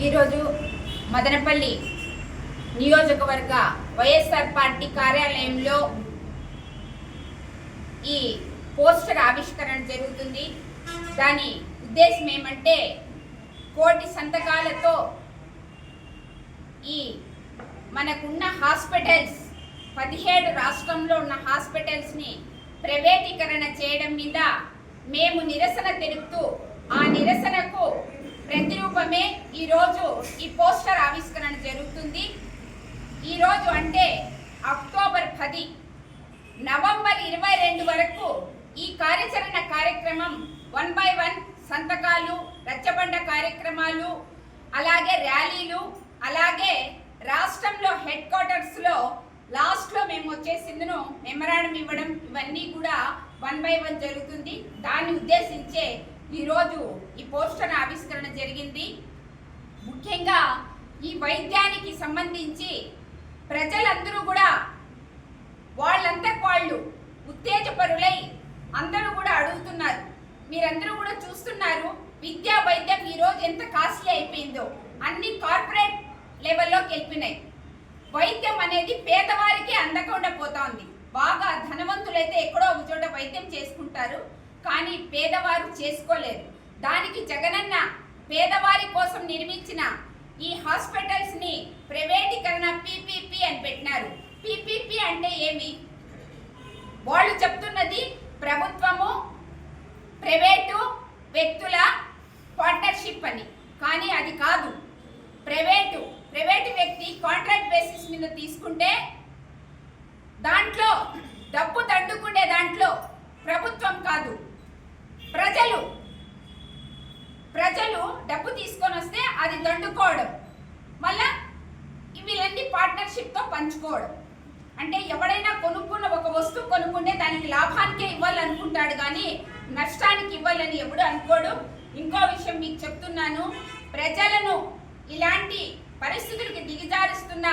ఈరోజు మదనపల్లి నియోజకవర్గ వైఎస్ఆర్ పార్టీ కార్యాలయంలో ఈ పోస్టర్ ఆవిష్కరణ జరుగుతుంది. దాని ఉద్దేశం ఏమంటే కోటి సంతకాలతో ఈ మనకున్న హాస్పిటల్స్ 17 రాష్ట్రంలో ఉన్న హాస్పిటల్స్ని ప్రైవేటీకరణ చేయడం మీద మేము నిరసన తెలుపుతూ ఆ నిరసనకు ప్రతిరూపమే ఈరోజు ఈ పోస్టర్ ఆవిష్కరణ జరుగుతుంది. ఈరోజు అంటే అక్టోబర్ 10, నవంబర్ 22 వరకు ఈ కార్యక్రమం 1 by 1 సంతకాలు, రచ్చబండ కార్యక్రమాలు, అలాగే ర్యాలీలు, అలాగే రాష్ట్రంలో హెడ్ క్వార్టర్స్లో లాస్ట్లో మేము వచ్చేసిందును మెమరాండం ఇవ్వడం, ఇవన్నీ కూడా 1 by 1 జరుగుతుంది. దాన్ని ఉద్దేశించే ఈరోజు ఈ పోస్టర్ ఆవిష్కరణ జరిగింది. ముఖ్యంగా ఈ వైద్యానికి సంబంధించి ప్రజలందరూ కూడా వాళ్ళంతా వాళ్ళు ఉత్తేజపరులై అందరూ కూడా అడుగుతున్నారు. మీరందరూ కూడా చూస్తున్నారు విద్యా వైద్యం ఈరోజు ఎంత కాస్ట్లీ అయిపోయిందో. అన్ని కార్పొరేట్ లెవెల్లోకి వెళ్ళిపోయినాయి. వైద్యం అనేది పేదవారికి అందకుండా పోతా ఉంది. బాగా ధనవంతులైతే ఎక్కడో ఒక చోట వైద్యం చేసుకుంటారు, కానీ పేదవారు చేసుకోలేరు. దానికి జగనన్న పేదవారి కోసం నిర్మించిన ఈ హాస్పిటల్స్ని ప్రైవేటీకరణ పీపీపీ అని పెట్టినారు. పీపీపీ అంటే ఏమి? వాళ్ళు చెప్తున్నది ప్రభుత్వము ప్రైవేటు వ్యక్తుల పార్ట్నర్షిప్ అని, కానీ అది కాదు. ప్రైవేటు వ్యక్తి కాంట్రాక్ట్ బేసిస్ మీద తీసుకుంటే దాంట్లో డబ్బు దండుకునే దాంట్లో ప్రభుత్వం కాదు, ప్రజలు డబ్బు తీసుకొని వస్తే అది దండుకోవడం, మళ్ళా వీళ్ళన్నీ పార్ట్నర్షిప్తో పంచుకోవడం. అంటే ఎవడైనా కొనుక్కున్న ఒక వస్తువు కొనుక్కుంటే దానికి లాభానికే ఇవ్వాలనుకుంటాడు, కానీ నష్టానికి ఇవ్వాలని ఎవడు అనుకోడు. ఇంకో విషయం మీకు చెప్తున్నాను, ప్రజలను ఇలాంటి పరిస్థితులకు దిగజారుస్తున్న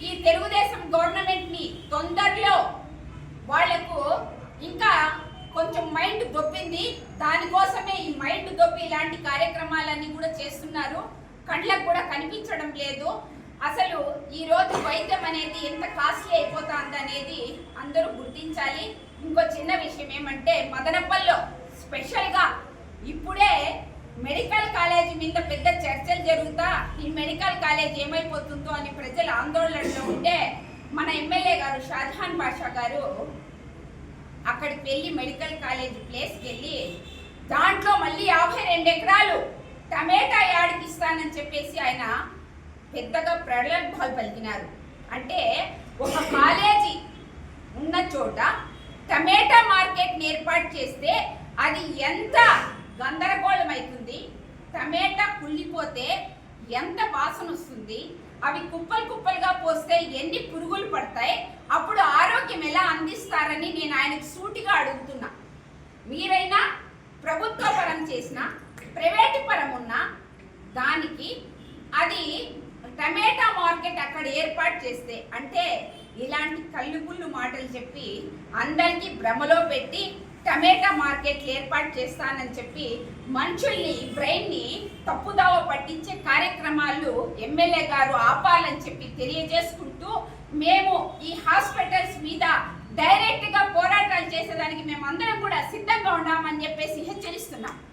ఈ తెలుగుదేశం గవర్నమెంట్ని తొందరలో వాళ్లకు ఇంకా కొంచెం మైండ్ దొబ్బింది. దానికోసమే ఈ మైండ్ దొబ్బి ఇలాంటి కార్యక్రమాలన్నీ కూడా చేస్తున్నారు. కళ్ళకు కూడా కనిపించడం లేదు. అసలు ఈరోజు వైద్యం అనేది ఎంత కాస్ట్లీ అయిపోతుంది అనేది అందరూ గుర్తించాలి. ఇంకో చిన్న విషయం ఏమంటే మదనపల్లిలో స్పెషల్గా ఇప్పుడే మెడికల్ కాలేజీ మీద పెద్ద చర్చలు జరుగుతా ఈ మెడికల్ కాలేజ్ ఏమైపోతుందో అని ప్రజలు ఆందోళనలో ఉంటే మన ఎమ్మెల్యే గారు షాజహాన్ బాషా గారు అక్కడికి వెళ్ళి మెడికల్ కాలేజ్ ప్లేస్కి వెళ్ళి దాంట్లో మళ్ళీ 52 ఎకరాలు టమేటా యార్డ్కి ఇస్తానని చెప్పేసి ఆయన పెద్దగా ప్రగల్భాలు పలికినారు. అంటే ఒక కాలేజీ ఉన్న చోట టమేటా మార్కెట్ని ఏర్పాటు చేస్తే అది ఎంత గందరగోళం అవుతుంది, టమేటా కుళ్ళిపోతే ఎంత వాసన వస్తుంది, అవి కుప్పలుగా పోస్తే ఎన్ని పురుగులు పడతాయి, అప్పుడు ఆరోగ్యం ఎలా అందిస్తారని నేను ఆయనకు సూటిగా అడుగుతున్నా. మీరైనా ప్రభుత్వ పరం చేసినా ప్రైవేటు పరం ఉన్నా దానికి అది టమేటా మార్కెట్ అక్కడ ఏర్పాటు చేస్తే, అంటే ఇలాంటి కళ్ళుగుళ్ళు మాటలు చెప్పి అందరికీ భ్రమలో పెట్టి టమేటా మార్కెట్లు ఏర్పాటు చేస్తానని చెప్పి మనుషుల్ని బ్రెయిన్ని తప్పుదావ పట్టించే కార్యక్రమాలు ఎమ్మెల్యే గారు ఆపాలని చెప్పి తెలియజేసుకుంటూ మేము ఈ హాస్పిటల్స్ మీద డైరెక్ట్గా పోరాటాలు చేసేదానికి మేమందరం కూడా సిద్ధంగా ఉన్నామని చెప్పేసి హెచ్చరిస్తున్నాం.